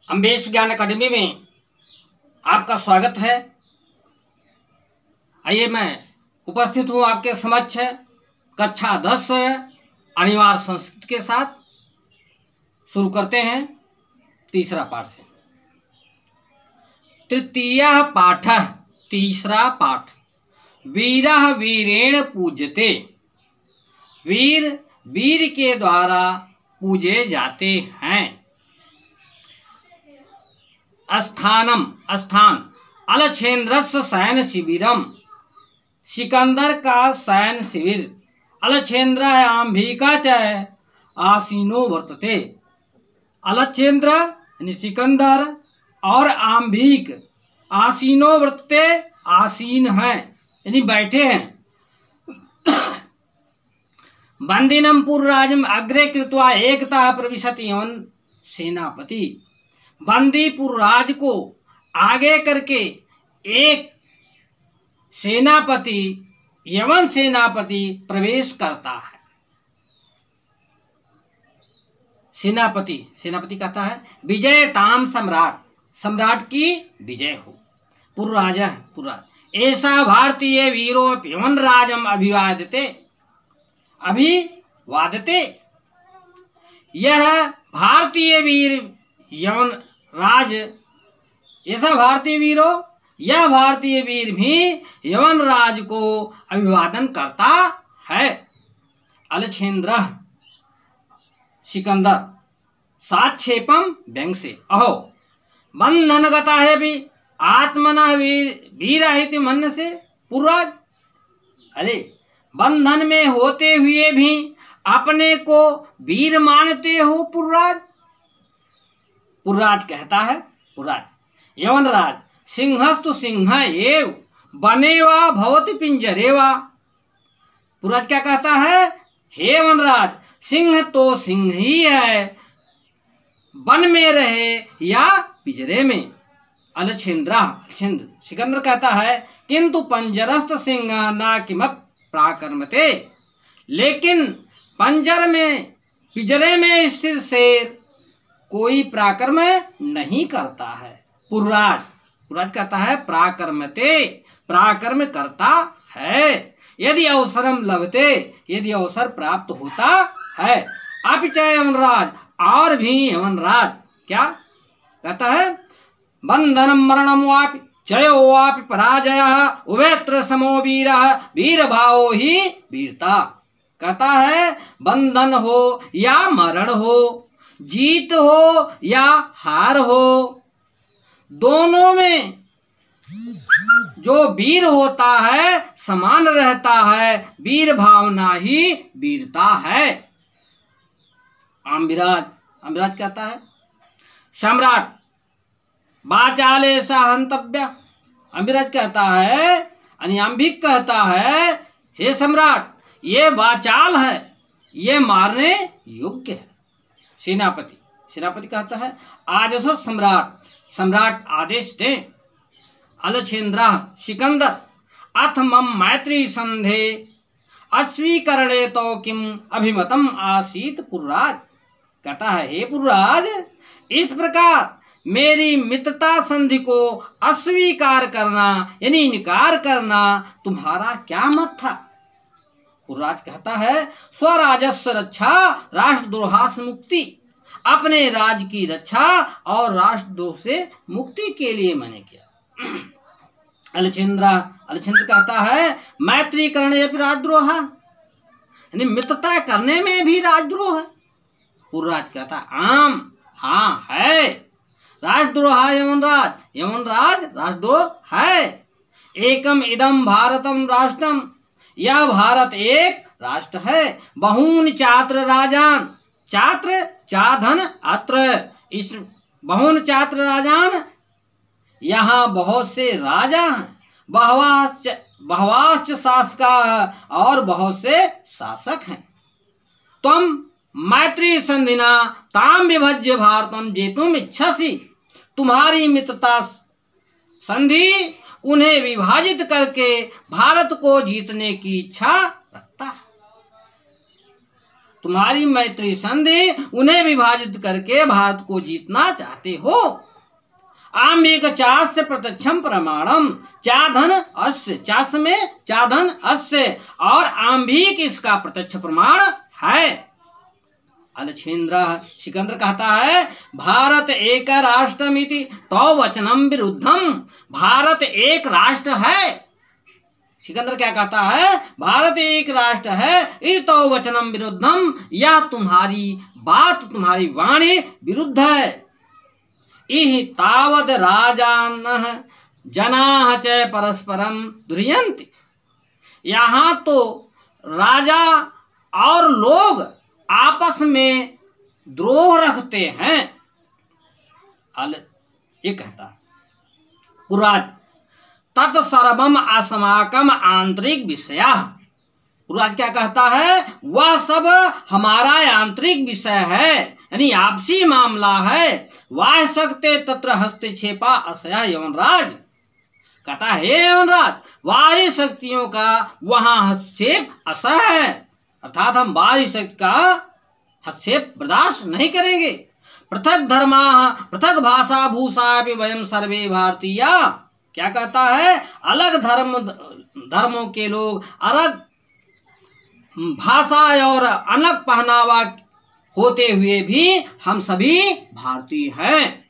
अम्बेश ज्ञान अकादमी में आपका स्वागत है। आइए मैं उपस्थित हूँ आपके समक्ष कक्षा 10 अनिवार्य संस्कृत के साथ। शुरू करते हैं तीसरा पाठ से। तृतीय पाठ, तीसरा पाठ। वीरः वीरेण पूज्यते। वीर वीर के द्वारा पूजे जाते हैं। स्थानम, स्थान। अलछेन्द्रस्य शयन शिविरम, सिकंदर का शयन शिविर। अलछेन्द्र आंभिका च आसीनो वर्तते। अलछेन्द्र यानी सिकंदर और आंभिक आसीनो वर्तते, आसीन है यानी बैठे हैं। बंदिनम पुरराजम अग्रे कृत्वा एकता प्रविशति यवन सेनापति। बंदीपुर राज को आगे करके एक सेनापति, यवन सेनापति प्रवेश करता है। सेनापति, सेनापति कहता है विजयताम सम्राट, सम्राट की विजय हो। पुरराज, पुरराज। ऐसा भारतीय वीरो यवन राजम अभिवादते, अभिवादते। यह भारतीय वीर यवन राज, ऐसा भारतीय वीरो, यह भारतीय वीर भी यवन राज को अभिवादन करता है। अलछेन्द्र सिकंदर साक्षेपम व्यंग से। अहो बंधन गता है भी आत्मना वीर मन से। पुरराज, अरे बंधन में होते हुए भी अपने को वीर मानते हो पुरराज। पुरराज कहता है, पुरराज यवनराज सिंहस्तु सिंह एव बनेवा भवति पिंजरेवा। पुरराज क्या कहता है, हे वनराज सिंह तो सिंह ही है, वन में रहे या पिंजरे में। अलछेन्द्र सिकंदर कहता है किंतु पंजरस्थ सिंह न किमप प्राकर्मते। लेकिन पंजर में, पिंजरे में स्थित शेर कोई पराक्रम नहीं करता है। पुरराज, पुरराज कहता है प्राकर्मते, पराक्रम करता है। यदि अवसरम लभते, यदि अवसर प्राप्त होता है। अपिचय यवनराज, और भी यवनराज क्या कहता है, बंधनम मरणम वापि जयो वापि पराजयः उभयत्र समो वीरः वीरभावो ही वीरता। कहता है बंधन हो या मरण हो, जीत हो या हार हो, दोनों में जो वीर होता है समान रहता है। वीर भावना ही वीरता है। अम्बिराज, अम्बिराज कहता है सम्राट वाचाले सा हंतव्य। अम्बिराज कहता है, अनियांबिक कहता है हे सम्राट ये वाचाल है, ये मारने योग्य है। सेनापति, सेनापति कहता है आदेशो सम्राट, सम्राट आदेश दे। अलछेन्द्र सिकंदर अथ मम मैत्री संधे अस्वीकरणे तो किम अभिमतम आसीत पुरराज। कहता है हे पुरराज, इस प्रकार मेरी मित्रता संधि को अस्वीकार करना यानी इनकार करना तुम्हारा क्या मत था। पुरराज कहता है स्वराजस्व रक्षा राष्ट्रद्रोह से मुक्ति। अपने राज की रक्षा और राष्ट्रद्रोह से मुक्ति के लिए मैंने किया। अलछेन्द्र कहता है मैत्री करने राजद्रोह, यानी मित्रता करने में भी राजद्रोह है। पुरराज कहता आम, हाँ है राजद्रोह। यवनराज, यवनराज राजद्रोह है। एकम इदम भारतम राष्ट्रम, यह भारत एक राष्ट्र है। बहून चात्र राजान, चात्र चाधन अत्र, इस बहून चात्र राजान, यहाँ बहुत से राजा हैं। बहवाश्च शासका, और बहुत से शासक हैं। तुम मैत्री संधिना ताम विभज्य भारतम जेतुम इच्छसी। तुम्हारी मित्रता संधि उन्हें विभाजित करके भारत को जीतने की इच्छा रखता है। तुम्हारी मैत्री संधि उन्हें विभाजित करके भारत को जीतना चाहते हो। आम्बिक चास्य प्रत्यक्षम प्रमाणम, चाधन अस्य, चास में चाधन अस्य और आम्बिक इसका प्रत्यक्ष प्रमाण है। अलछेन्द्र सिकंदर कहता है भारत एक राष्ट्रमिति तो वचनम विरुद्धम, भारत एक राष्ट्र है। सिकंदर क्या कहता है, भारत एक राष्ट्र है, इति तो वचनम विरुद्धम, यह तुम्हारी बात, तुम्हारी वाणी विरुद्ध है। इहि तावद राजानः जनाः च परस्परम दुर्यन्ति, यहाँ तो राजा और लोग आपस में द्रोह रखते हैं। ये कहता है पुराज तत्सर्वम अस्माकम आंतरिक विषय, पुराज क्या कहता है, वह सब हमारा आंतरिक विषय है, यानी आपसी मामला है। वाह सकते तत्र हस्तक्षेपा असया यवनराज, कहता है यवनराज बाहरी शक्तियों का वहां हस्तक्षेप असह है, अर्थात हम बाहरी शक्ति का हस्तक्षेप बर्दाश्त नहीं करेंगे। पृथक धर्मा पृथक भाषा भूषा भी वयम सर्वे भारतीय, क्या कहता है, अलग धर्मों के लोग, अलग भाषा और अलग पहनावा होते हुए भी हम सभी भारतीय हैं।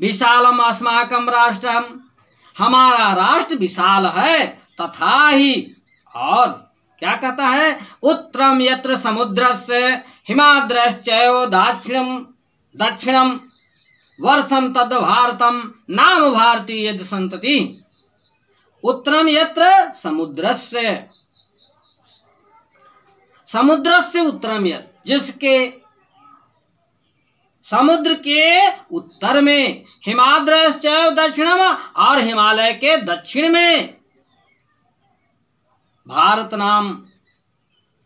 विशालम अस्माकम राष्ट्रम, हमारा राष्ट्र विशाल है। तथा ही, और क्या कहता है, उत्तरम यत्र समुद्रस्य हिमाद्रश्चैव दक्षिणम वर्षम तद भारतम नाम भारतीय यदि संतति। उत्तरम यत्र समुद्रस्य, समुद्रस्य उत्तरम यत्र, जिसके समुद्र के उत्तर में, हिमाद्रश्चैव दक्षिणम, और हिमालय के दक्षिण में भारत नाम,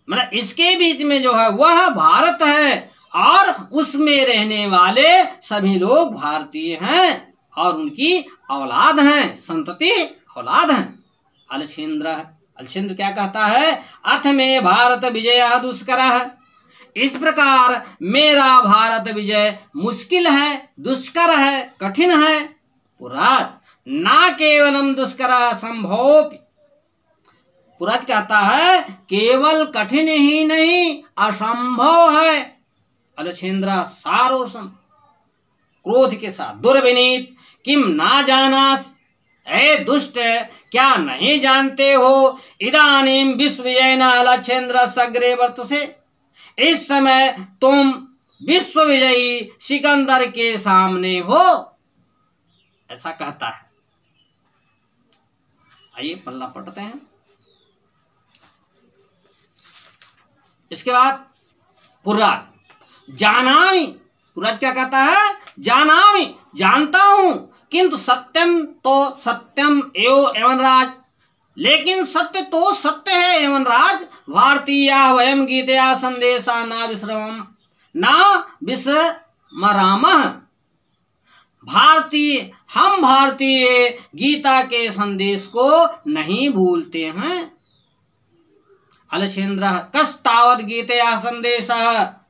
मतलब इसके बीच में जो है वह भारत है, और उसमें रहने वाले सभी लोग भारतीय हैं और उनकी औलाद हैं, संतति औलाद हैं। अलछेन्द्र क्या कहता है, अथ में भारत विजय दुष्कर, इस प्रकार मेरा भारत विजय मुश्किल है, दुष्कर है, कठिन है। पुराज ना केवलम दुष्कर संभव, पुराज कहता है केवल कठिन ही नहीं असंभव है। अलछेन्द्र सारोषम क्रोध के साथ, दुर्विनीत किम ना जानास, ए दुष्ट क्या नहीं जानते हो, इदानीम विश्व विजय न अलछेन्द्र सग्रे वर्तसे, इस समय तुम विश्व विजयी सिकंदर के सामने हो, ऐसा कहता है। आइए पल्ला पढ़ते हैं। इसके बाद पुराज जानामि, पुराज क्या कहता है, जानामि जानता हूं, किंतु सत्यम तो सत्यम एव यवनराज, लेकिन सत्य तो सत्य है यवनराज। भारतीय वयम गीतया संदेशा ना विश्रमम ना विस्मरामः, भारतीय हम भारतीय गीता के संदेश को नहीं भूलते हैं। अलछेन्द्र कस्तावत गीतया संदेश,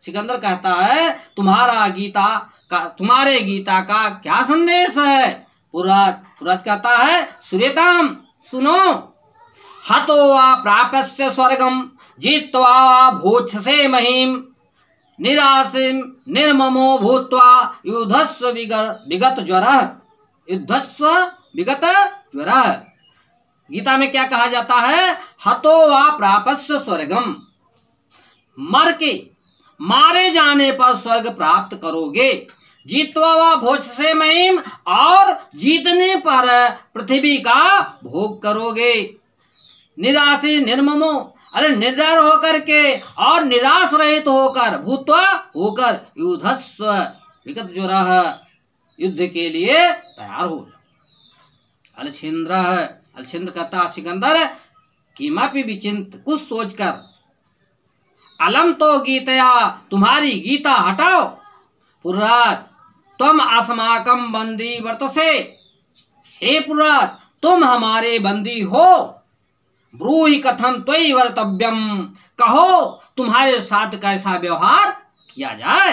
सिकंदर कहता है तुम्हारा गीता का, तुम्हारे गीता का क्या संदेश है। पुराज कहता है सूर्यताम सुनो, हतो वा प्राप्स्य स्वर्गम जित्वा वा भोक्षसे महिम निराशिम निर्ममो भूत्वा युद्धस्व विगत ज्वरः, युद्धस्व विगत ज्वरः। गीता में क्या कहा जाता है, हतो वा प्राप्स्य स्वर्गम, मर के मारे जाने पर स्वर्ग प्राप्त करोगे, जीतवा वा भोक्षसे महिम, और जीतने पर पृथ्वी का भोग करोगे, निराशी निर्ममो, अरे निडर होकर के और निराश रहित होकर, भूत्वा होकर, युद्धस्व विगत ज्वरः, युद्ध के लिए तैयार हो। अलछेन्द्र कहता सिकंदर किमपि विचिंत, कुछ सोचकर, अलम तो गीतया तुम्हारी गीता हटाओ। पुराज तुम अस्माकम बंदी वर्तसे, हे पुराज तुम हमारे बंदी हो। ब्रूहि कथम त्वयि वर्तव्यम, कहो तुम्हारे साथ कैसा व्यवहार किया जाए।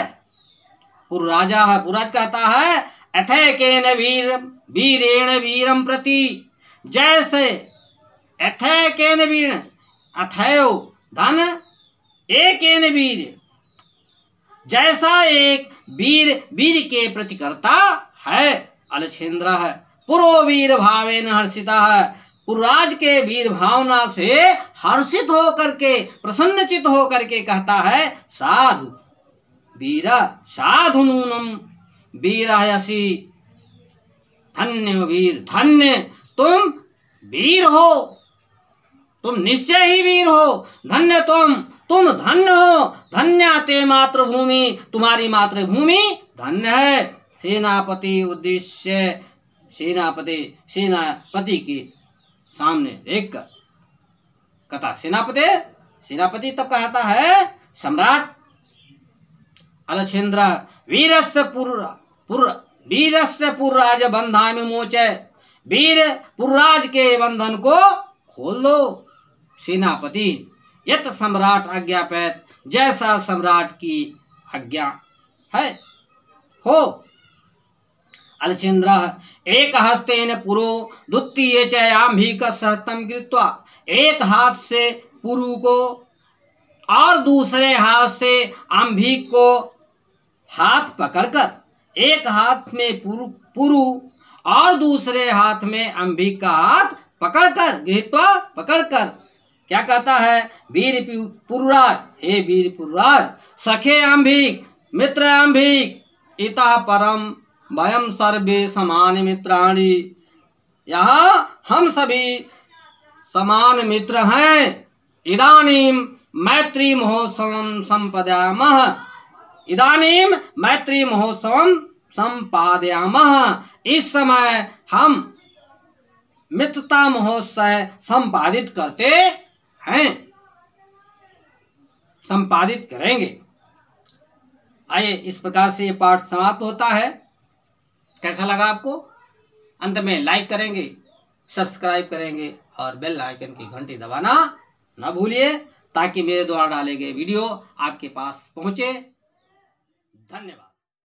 पुरराज कहता है अथैकेन वीरेण वीरम प्रति, जैसे अथैकेन वीर, अथैव धन एकेन वीर, जैसा एक वीर के प्रति करता है। अलछेंद्र है पुरो वीर भावेन हर्षिता है, पुरराज के वीर भावना से हर्षित होकर के प्रसन्नचित होकर के कहता है साधु वीर साधु नूनम वीरायसी, धन्य वीर, धन्य तुम वीर हो, तुम निश्चय ही वीर हो, धन्य तुम धन्य हो, धन्य ते मातृभूमि, तुम्हारी मातृभूमि धन्य है। सेनापति उद्देश्य सेनापति के सामने देखकर कहता सेनापति तब कहता है सम्राट अलछेंद्र वीरस्य पुरराज बंधामि मोचय, वीर पुरराज के बंधन को खोल दो। सेनापति यत सम्राट आज्ञापैत, जैसा सम्राट की आज्ञा है हो। अलछेंद्र एक हस्तेन पुरो द्वितीय च आंभिक सहतम कृत्वा, एक हाथ से पुरु को और दूसरे हाथ से आंभिक को हाथ पकड़कर, एक हाथ में पुरु और दूसरे हाथ में आंभिक का हाथ पकड़कर, गृहीत्वा पकड़कर क्या कहता है वीर पुरराज, हे वीर पुरराज, सखे आंभिक मित्र आंभिक, इतः परम वयम सर्वे समान मित्राणि, यहाँ हम सभी समान मित्र हैं। इदानीम मैत्री महोत्सवम संपादयामः, इदानीम मैत्री महोत्सवम संपादयामः, इस समय हम मित्रता महोत्सव संपादित करते हैं, संपादित करेंगे। आइए इस प्रकार से ये पाठ समाप्त होता है। कैसा लगा आपको? अंत में लाइक करेंगे, सब्सक्राइब करेंगे और बेल आइकन की घंटी दबाना न भूलिए, ताकि मेरे द्वारा डाले गए वीडियो आपके पास पहुंचे। धन्यवाद।